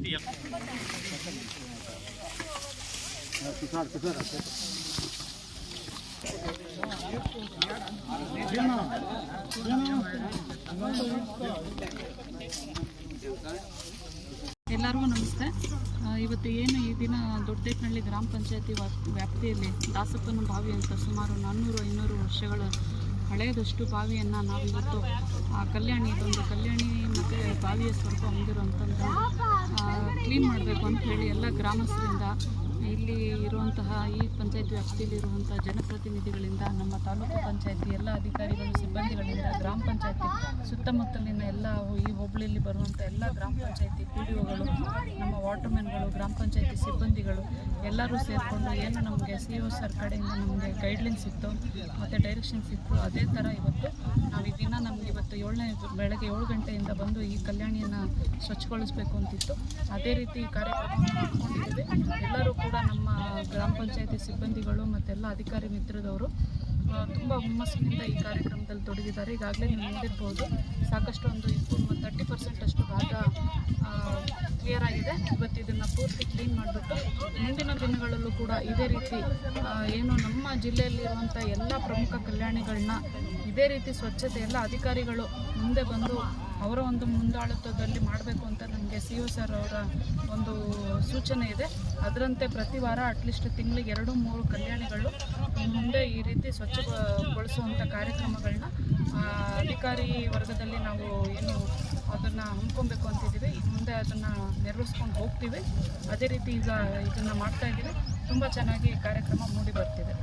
ರೀತಿ ಎಲ್ಲರಿಗೂ ನಮಸ್ತೆ. ಇವತ್ತು ಏನು ಈ ದಿನ ದೊಡ್ಡೇಕನಹಳ್ಳಿ ಗ್ರಾಮ ಪಂಚಾಯತಿ ವ್ಯಾಪ್ತಿಯಲ್ಲಿ ದಾಸಪ್ಪನ ಬಾವಿ ಅಂತ ಸುಮಾರು 400-500 ವರ್ಷಗಳ ಹಳೆಯದಷ್ಟು ಬಾವಿಯನ್ನು ನಾವಿವತ್ತು ಕಲ್ಯಾಣಿ ಮತ್ತು ಬಾವಿಯ ಸ್ವರೂಪ ಹೊಂದಿರುವಂಥದ್ದು ಕ್ಲೀನ್ ಮಾಡಬೇಕು ಅಂತ ಹೇಳಿ ಎಲ್ಲ ಗ್ರಾಮಸ್ಥರಿಂದ, ಇಲ್ಲಿ ಇರುವಂತಹ ಈ ಪಂಚಾಯತ್ ವ್ಯಾಪ್ತಿಯಲ್ಲಿರುವಂಥ ಜನಪ್ರತಿನಿಧಿಗಳಿಂದ, ನಮ್ಮ ತಾಲೂಕು ಪಂಚಾಯತಿ ಎಲ್ಲ ಅಧಿಕಾರಿಗಳು ಸಿಬ್ಬಂದಿಗಳಿಂದ, ಗ್ರಾಮ ಪಂಚಾಯತಿ ಸುತ್ತಮುತ್ತಲಿನ ಎಲ್ಲ ಈ ಹೋಬಳಿಯಲ್ಲಿ ಬರುವಂಥ ಎಲ್ಲ ಗ್ರಾಮ ಪಂಚಾಯತಿ PDOಗಳು, ನಮ್ಮ ವಾಟರ್ಮೆನ್ಗಳು, ಗ್ರಾಮ ಪಂಚಾಯತಿ ಸಿಬ್ಬಂದಿಗಳು ಎಲ್ಲರೂ ಸೇರಿಕೊಂಡು ಏನು ನಮಗೆ CO ಸರ್ ಕಡೆಯಿಂದ ನಮಗೆ ಗೈಡ್ಲೈನ್ಸ್ ಇತ್ತು ಮತ್ತು ಡೈರೆಕ್ಷನ್ಸ್ ಇತ್ತು, ಅದೇ ಥರ ಇವತ್ತು ನಾವು ಈ ದಿನ ನಮಗೆ ಇವತ್ತು ಬೆಳಗ್ಗೆ 7 ಗಂಟೆಯಿಂದ ಬಂದು ಈ ಕಲ್ಯಾಣಿಯನ್ನು ಸ್ವಚ್ಛಗೊಳಿಸಬೇಕು ಅಂತಿತ್ತು. ಅದೇ ರೀತಿ ಈ ಕಾರ್ಯಕ್ರಮವನ್ನು ಮಾಡ್ಕೊಂಡಿದ್ದೇವೆ. ಎಲ್ಲರೂ ಕೂಡ ನಮ್ಮ ಗ್ರಾಮ ಪಂಚಾಯತಿ ಸಿಬ್ಬಂದಿಗಳು ಮತ್ತೆಲ್ಲ ಅಧಿಕಾರಿ ಮಿತ್ರದವರು ತುಂಬ ಹುಮ್ಮಸ್ಸಿನಿಂದ ಈ ಕಾರ್ಯಕ್ರಮದಲ್ಲಿ ತೊಡಗಿದ್ದಾರೆ. ಈಗಾಗಲೇ ನೀವು ನೋಡಿರ್ಬೋದು, ಸಾಕಷ್ಟು ಒಂದು 30% ಅಷ್ಟು ಭಾಗ ಕ್ಲಿಯರ್ ಆಗಿದೆ. ಇವತ್ತು ಇದನ್ನು ಪೂರ್ತಿ ಕ್ಲೀನ್ ಮಾಡಿಬಿಟ್ಟು ಮುಂದಿನ ದಿನಗಳಲ್ಲೂ ಕೂಡ ಇದೇ ರೀತಿ ಏನು ನಮ್ಮ ಜಿಲ್ಲೆಯಲ್ಲಿರುವಂಥ ಎಲ್ಲ ಪ್ರಮುಖ ಕಲ್ಯಾಣಿಗಳನ್ನ ಇದೇ ರೀತಿ ಸ್ವಚ್ಛತೆ ಎಲ್ಲ ಅಧಿಕಾರಿಗಳು ಮುಂದೆ ಬಂದು ಅವರ ಒಂದು ಮುಂದಾಳತ್ವದಲ್ಲಿ ಮಾಡಬೇಕು ಅಂತ ನಮಗೆ CO ಸರ್ ಅವರ ಒಂದು ಸೂಚನೆ ಇದೆ. ಅದರಂತೆ ಪ್ರತಿ ವಾರ ಅಟ್ಲೀಸ್ಟ್ ತಿಂಗಳಿಗೆ 2-3 ಕಲ್ಯಾಣಿಗಳು ಮುಂದೆ ಈ ರೀತಿ ಸ್ವಚ್ಛಗೊಳಿಸುವಂಥ ಕಾರ್ಯಕ್ರಮಗಳನ್ನ ಅಧಿಕಾರಿ ವರ್ಗದಲ್ಲಿ ನಾವು ಏನು ಅದನ್ನು ಹಮ್ಮಿಕೊಬೇಕು ಅಂತಿದ್ದೀವಿ. ಈ ಮುಂದೆ ಅದನ್ನು ನೆರವೇರಿಸ್ಕೊಂಡು ಹೋಗ್ತೀವಿ. ಅದೇ ರೀತಿ ಈಗ ಇದನ್ನು ಮಾಡ್ತಾಯಿದ್ದೀವಿ. ತುಂಬ ಚೆನ್ನಾಗಿ ಕಾರ್ಯಕ್ರಮ ಮೂಡಿ ಬರ್ತಿದೆ.